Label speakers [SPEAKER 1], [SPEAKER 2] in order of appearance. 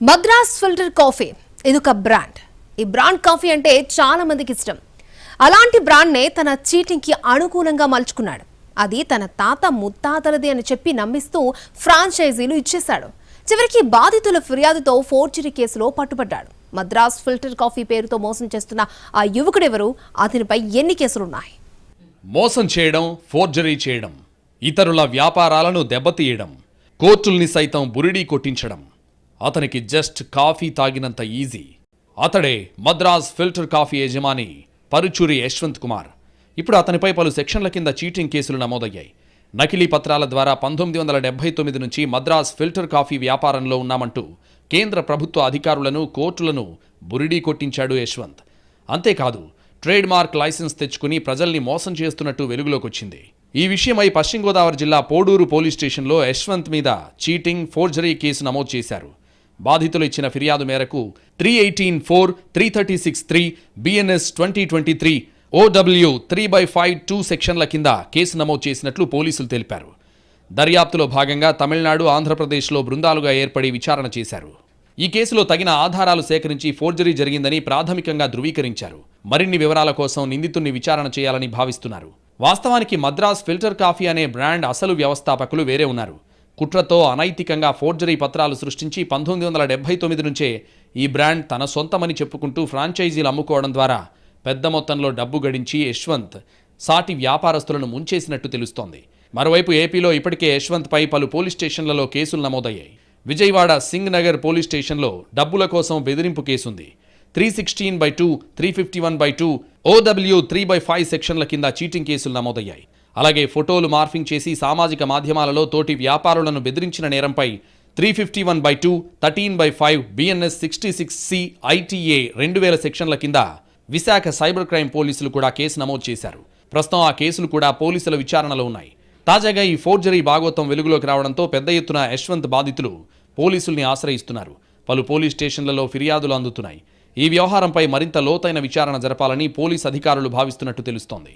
[SPEAKER 1] Madras filter coffee ఇదొక brand. ఈ brand coffee అంటే చాలా మందికి ఇష్టం. అలాంటి బ్రాండ్నే తన చీటింగ్కి అనుకూలంగా మలుచుకున్నాడు. అది తన తాత ముత్తాతలది అని చెప్పి నమ్మిస్తూ ఫ్రాంచైజీలు ఇచ్చేశాడు. చివరికి బాధితుల ఫిర్యాదుతో ఫోర్జరీ కేసులో పట్టుబడ్డాడు. మద్రాస్ ఫిల్టర్ కాఫీ పేరుతో మోసం చేస్తున్న ఆ యువకుడెవరు, అతనిపై ఎన్ని కేసులున్నాయి?
[SPEAKER 2] మోసం చేయడం, ఫోర్జరీ చేయడం, ఇతరుల వ్యాపారాలను దెబ్బతీయడం, కోర్టుల్ని సైతం బురిడీ కొట్టించడం అతనికి జస్ట్ కాఫీ తాగినంత ఈజీ. అతడే మద్రాస్ ఫిల్టర్ కాఫీ యజమాని పరుచూరి యశ్వంత్ కుమార్. ఇప్పుడు అతనిపై పలు సెక్షన్ల కింద చీటింగ్ కేసులు నమోదయ్యాయి. నకిలీ పత్రాల ద్వారా 1979 నుంచి మద్రాస్ ఫిల్టర్ కాఫీ వ్యాపారంలో ఉన్నామంటూ కేంద్ర ప్రభుత్వ అధికారులను, కోర్టులను బురిడీ కొట్టించాడు యశ్వంత్. అంతేకాదు, ట్రేడ్ మార్క్ లైసెన్స్ తెచ్చుకుని ప్రజల్ని మోసం చేస్తున్నట్టు వెలుగులోకొచ్చింది. ఈ విషయమై పశ్చిమ గోదావరి జిల్లా పోడూరు పోలీస్ స్టేషన్లో యశ్వంత్ మీద చీటింగ్, ఫోర్జరీ కేసు నమోదు చేశారు. బాధితులు ఇచ్చిన ఫిర్యాదు మేరకు 318(4), 336(3), BNS 2023, OW 3/5(2) సెక్షన్ల కింద కేసు నమోదు చేసినట్లు పోలీసులు తెలిపారు. దర్యాప్తులో భాగంగా తమిళనాడు, ఆంధ్రప్రదేశ్లో బృందాలుగా ఏర్పడి విచారణ చేశారు. ఈ కేసులో తగిన ఆధారాలు సేకరించి ఫోర్జరీ జరిగిందని ప్రాథమికంగా ధృవీకరించారు. మరిన్ని వివరాల కోసం నిందితుడిని విచారణ చేయాలని భావిస్తున్నారు. వాస్తవానికి మద్రాస్ ఫిల్టర్ కాఫీ అనే బ్రాండ్ అసలు వ్యవస్థాపకులు వేరే ఉన్నారు. కుట్రతో అనైతికంగా ఫోర్జరీ పత్రాలు సృష్టించి 1979 నుంచే ఈ బ్రాండ్ తన సొంతమని చెప్పుకుంటూ ఫ్రాంచైజీలు అమ్ముకోవడం ద్వారా పెద్ద మొత్తంలో డబ్బు గడించి యశ్వంత్ సాటి వ్యాపారస్తులను ముంచేసినట్టు తెలుస్తోంది. మరోవైపు ఏపీలో ఇప్పటికే యశ్వంత్పై పలు పోలీస్ స్టేషన్లలో కేసులు నమోదయ్యాయి. విజయవాడ సింగ్ నగర్ పోలీస్ స్టేషన్లో డబ్బుల కోసం బెదిరింపు కేసుంది. 316/2, 351/2, OW 3/5 సెక్షన్ల కింద చీటింగ్ కేసులు నమోదయ్యాయి. అలాగే ఫోటోలు మార్ఫింగ్ చేసి సామాజిక మాధ్యమాలలో తోటి వ్యాపారులను బెదిరించిన నేరంపై 351/2, 13/5, BNS 66C, ITA 2000 సెక్షన్ల కింద విశాఖ సైబర్ క్రైమ్ పోలీసులు కూడా కేసు నమోదు చేశారు. ప్రస్తుతం ఆ కేసులు కూడా పోలీసుల విచారణలో ఉన్నాయి. తాజాగా ఈ ఫోర్జరీ భాగోతం వెలుగులోకి రావడంతో పెద్ద ఎత్తున యశ్వంత్ బాధితులు పోలీసుల్ని ఆశ్రయిస్తున్నారు. పలు పోలీస్ స్టేషన్లలో ఫిర్యాదులు అందుతున్నాయి. ఈ వ్యవహారంపై మరింత లోతైన విచారణ జరపాలని పోలీస్ అధికారులు భావిస్తున్నట్టు తెలుస్తోంది.